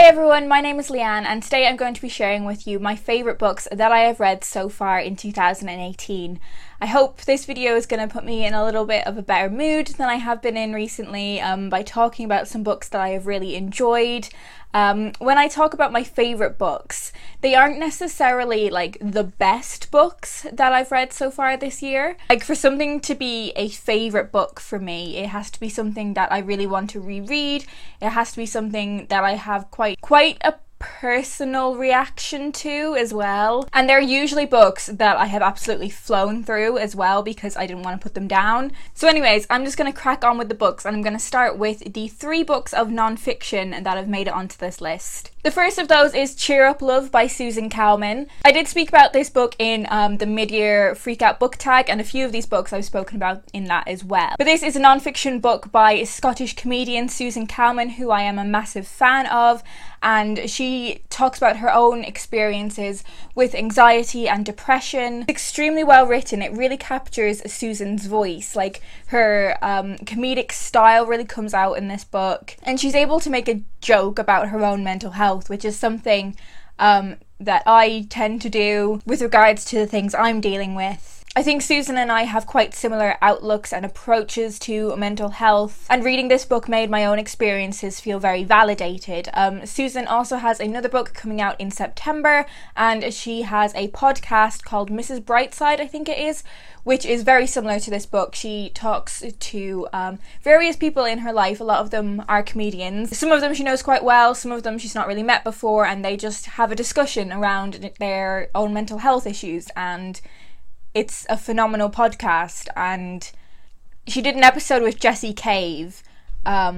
Hey everyone, my name is Leanne and today I'm going to be sharing with you my favourite books that I have read so far in 2018. I hope this video is going to put me in a little bit of a better mood than I have been in recently by talking about some books that I have really enjoyed. When I talk about my favourite books, they aren't necessarily like the best books that I've read so far this year. Like, for something to be a favourite book for me, it has to be something that I really want to reread. It has to be something that I have quite a personal reaction to as well. And they're usually books that I have absolutely flown through as well because I didn't want to put them down. So anyways, I'm just going to crack on with the books and I'm going to start with the 3 books of non-fiction that have made it onto this list. The first of those is Cheer Up Love by Susan Calman. I did speak about this book in the mid-year Freakout book tag, and a few of these books I've spoken about in that as well. But this is a non-fiction book by Scottish comedian Susan Calman, who I am a massive fan of, and she talks about her own experiences with anxiety and depression. It's extremely well written. It really captures Susan's voice. Like, her comedic style really comes out in this book, and she's able to make a joke about her own mental health, which is something that I tend to do with regards to the things I'm dealing with. I think Susan and I have quite similar outlooks and approaches to mental health, and reading this book made my own experiences feel very validated. Susan also has another book coming out in September, and she has a podcast called Mrs. Brightside, I think it is, which is very similar to this book. She talks to various people in her life. A lot of them are comedians. Some of them she knows quite well, some of them she's not really met before, and they just have a discussion around their own mental health issues, and it's a phenomenal podcast. And she did an episode with Jessie Cave,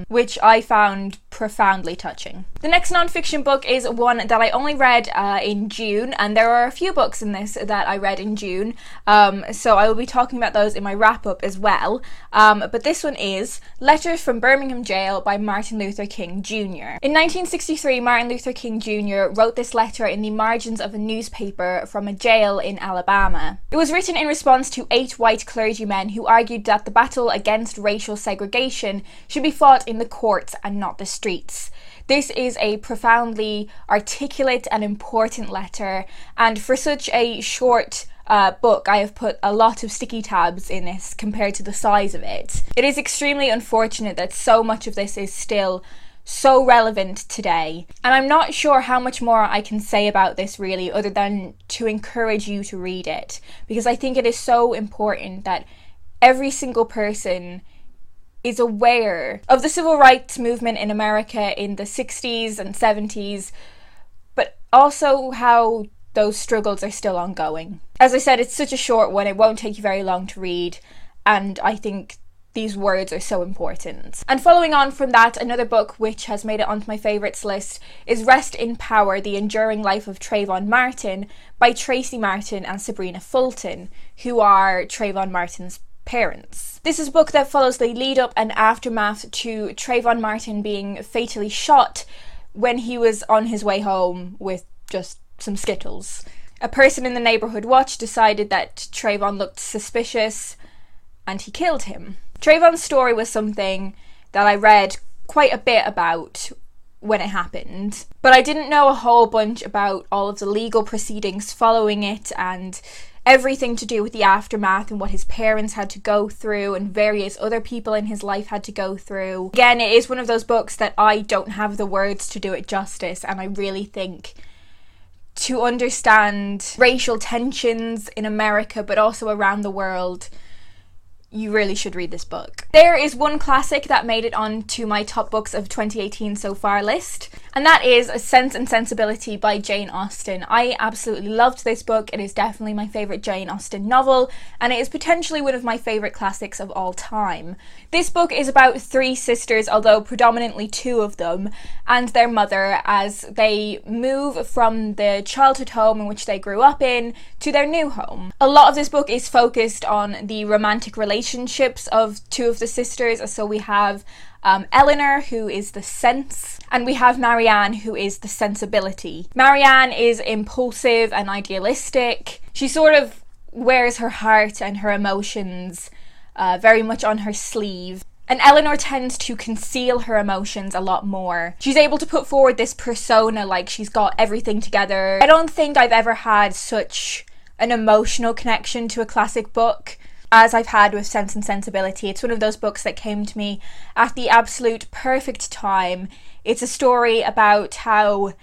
which I found profoundly touching. The next non-fiction book is one that I only read in June, and there are a few books in this that I read in June, so I will be talking about those in my wrap-up as well. But this one is Letters from Birmingham Jail by Martin Luther King Jr. In 1963, Martin Luther King Jr. wrote this letter in the margins of a newspaper from a jail in Alabama. It was written in response to 8 white clergymen who argued that the battle against racial segregation should be fought in the courts and not the streets. This is a profoundly articulate and important letter, and for such a short book, I have put a lot of sticky tabs in this compared to the size of it. It is extremely unfortunate that so much of this is still so relevant today, and I'm not sure how much more I can say about this really, other than to encourage you to read it, because I think it is so important that every single person is aware of the civil rights movement in America in the 60s and 70s, but also how those struggles are still ongoing. As I said, it's such a short one, it won't take you very long to read, and I think these words are so important. And following on from that, another book which has made it onto my favourites list is Rest in Power, The Enduring Life of Trayvon Martin by Tracy Martin and Sabrina Fulton, who are Trayvon Martin's parents. This is a book that follows the lead up and aftermath to Trayvon Martin being fatally shot when he was on his way home with just some Skittles. A person in the neighbourhood watch decided that Trayvon looked suspicious and he killed him. Trayvon's story was something that I read quite a bit about when it happened, but I didn't know a whole bunch about all of the legal proceedings following it and everything to do with the aftermath and what his parents had to go through and various other people in his life had to go through. Again, it is one of those books that I don't have the words to do it justice, and I really think to understand racial tensions in America but also around the world, you really should read this book. There is one classic that made it onto my top books of 2018 so far list, and that is Sense and Sensibility by Jane Austen. I absolutely loved this book. It is definitely my favourite Jane Austen novel, and it is potentially one of my favourite classics of all time. This book is about 3 sisters, although predominantly 2 of them, and their mother as they move from the childhood home in which they grew up in to their new home. A lot of this book is focused on the romantic relationships of 2 of the sisters. So we have Eleanor, who is the sense, and we have Marianne, who is the sensibility. Marianne is impulsive and idealistic. She sort of wears her heart and her emotions very much on her sleeve, And Eleanor tends to conceal her emotions a lot more. She's able to put forward this persona like she's got everything together. I don't think I've ever had such an emotional connection to a classic book as I've had with Sense and Sensibility. It's one of those books that came to me at the absolute perfect time. It's a story about how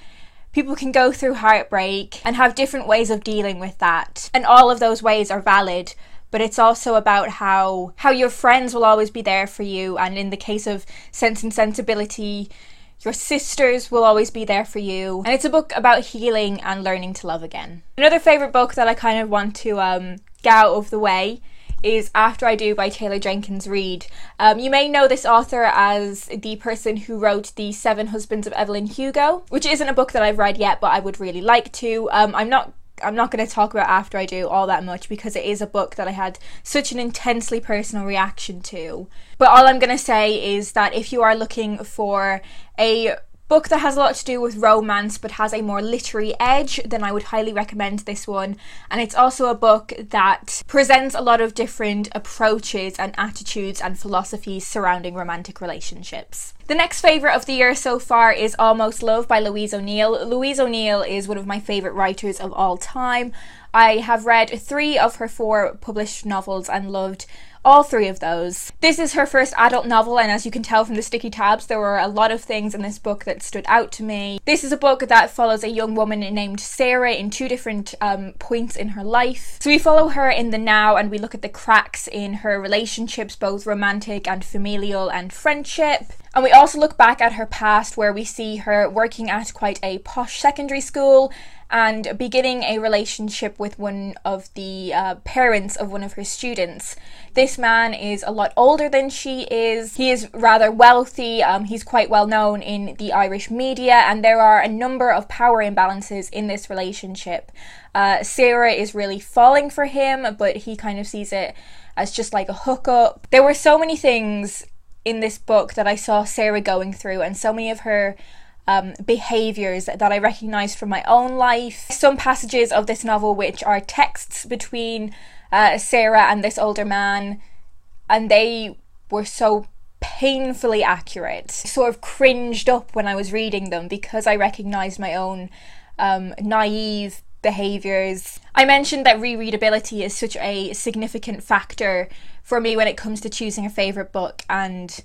people can go through heartbreak and have different ways of dealing with that. And all of those ways are valid. But it's also about how your friends will always be there for you. And in the case of Sense and Sensibility, your sisters will always be there for you. And it's a book about healing and learning to love again. Another favourite book that I kind of want to get out of the way is After I Do by Taylor Jenkins Reid. You may know this author as the person who wrote The Seven Husbands of Evelyn Hugo, which isn't a book that I've read yet, but I would really like to. I'm not going to talk about After I Do all that much because it is a book that I had such an intensely personal reaction to. But all I'm going to say is that if you are looking for a book that has a lot to do with romance but has a more literary edge, then I would highly recommend this one. And it's also a book that presents a lot of different approaches and attitudes and philosophies surrounding romantic relationships. The next favourite of the year so far is Almost Love by Louise O'Neill. Louise O'Neill is one of my favourite writers of all time. I have read 3 of her 4 published novels and loved all 3 of those. This is her first adult novel, and as you can tell from the sticky tabs, there were a lot of things in this book that stood out to me. This is a book that follows a young woman named Sarah in 2 different points in her life. So we follow her in the now and we look at the cracks in her relationships, both romantic and familial and friendship. And we also look back at her past, where we see her working at quite a posh secondary school and beginning a relationship with one of the parents of one of her students. This man is a lot older than she is. He is rather wealthy. He's quite well known in the Irish media, and there are a number of power imbalances in this relationship. Sarah is really falling for him, but he kind of sees it as just like a hookup. There were so many things in this book that I saw Sarah going through, and so many of her behaviours that I recognised from my own life. Some passages of this novel which are texts between Sarah and this older man, and they were so painfully accurate. I sort of cringed up when I was reading them because I recognised my own naive behaviours. I mentioned that rereadability is such a significant factor for me when it comes to choosing a favourite book, and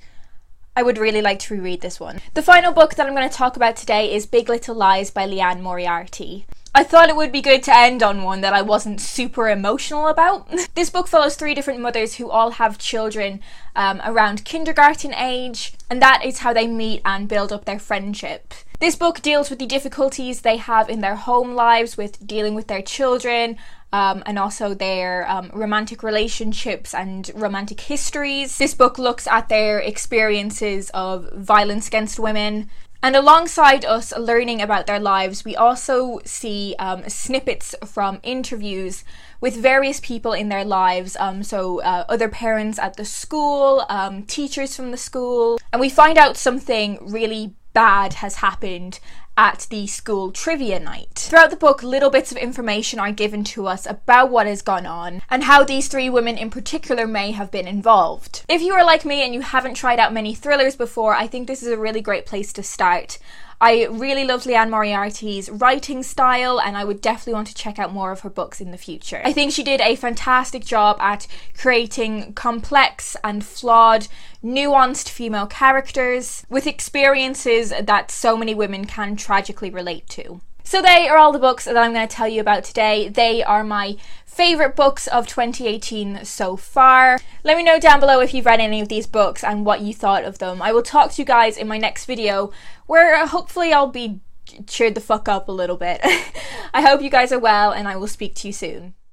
I would really like to reread this one. The final book that I'm going to talk about today is Big Little Lies by Leanne Moriarty. I thought it would be good to end on one that I wasn't super emotional about. This book follows 3 different mothers who all have children around kindergarten age, and that is how they meet and build up their friendship. This book deals with the difficulties they have in their home lives with dealing with their children, and also their romantic relationships and romantic histories. This book looks at their experiences of violence against women. And alongside us learning about their lives, we also see snippets from interviews with various people in their lives, other parents at the school, teachers from the school, and we find out something really bad has happened at the school trivia night. Throughout the book, little bits of information are given to us about what has gone on and how these 3 women in particular may have been involved. If you are like me and you haven't tried out many thrillers before, I think this is a really great place to start. I really love Leanne Moriarty's writing style, and I would definitely want to check out more of her books in the future. I think she did a fantastic job at creating complex and flawed, nuanced female characters with experiences that so many women can tragically relate to. So they are all the books that I'm going to tell you about today. They are my favourite books of 2018 so far. Let me know down below if you've read any of these books and what you thought of them. I will talk to you guys in my next video, where hopefully I'll be cheered the fuck up a little bit. I hope you guys are well, and I will speak to you soon.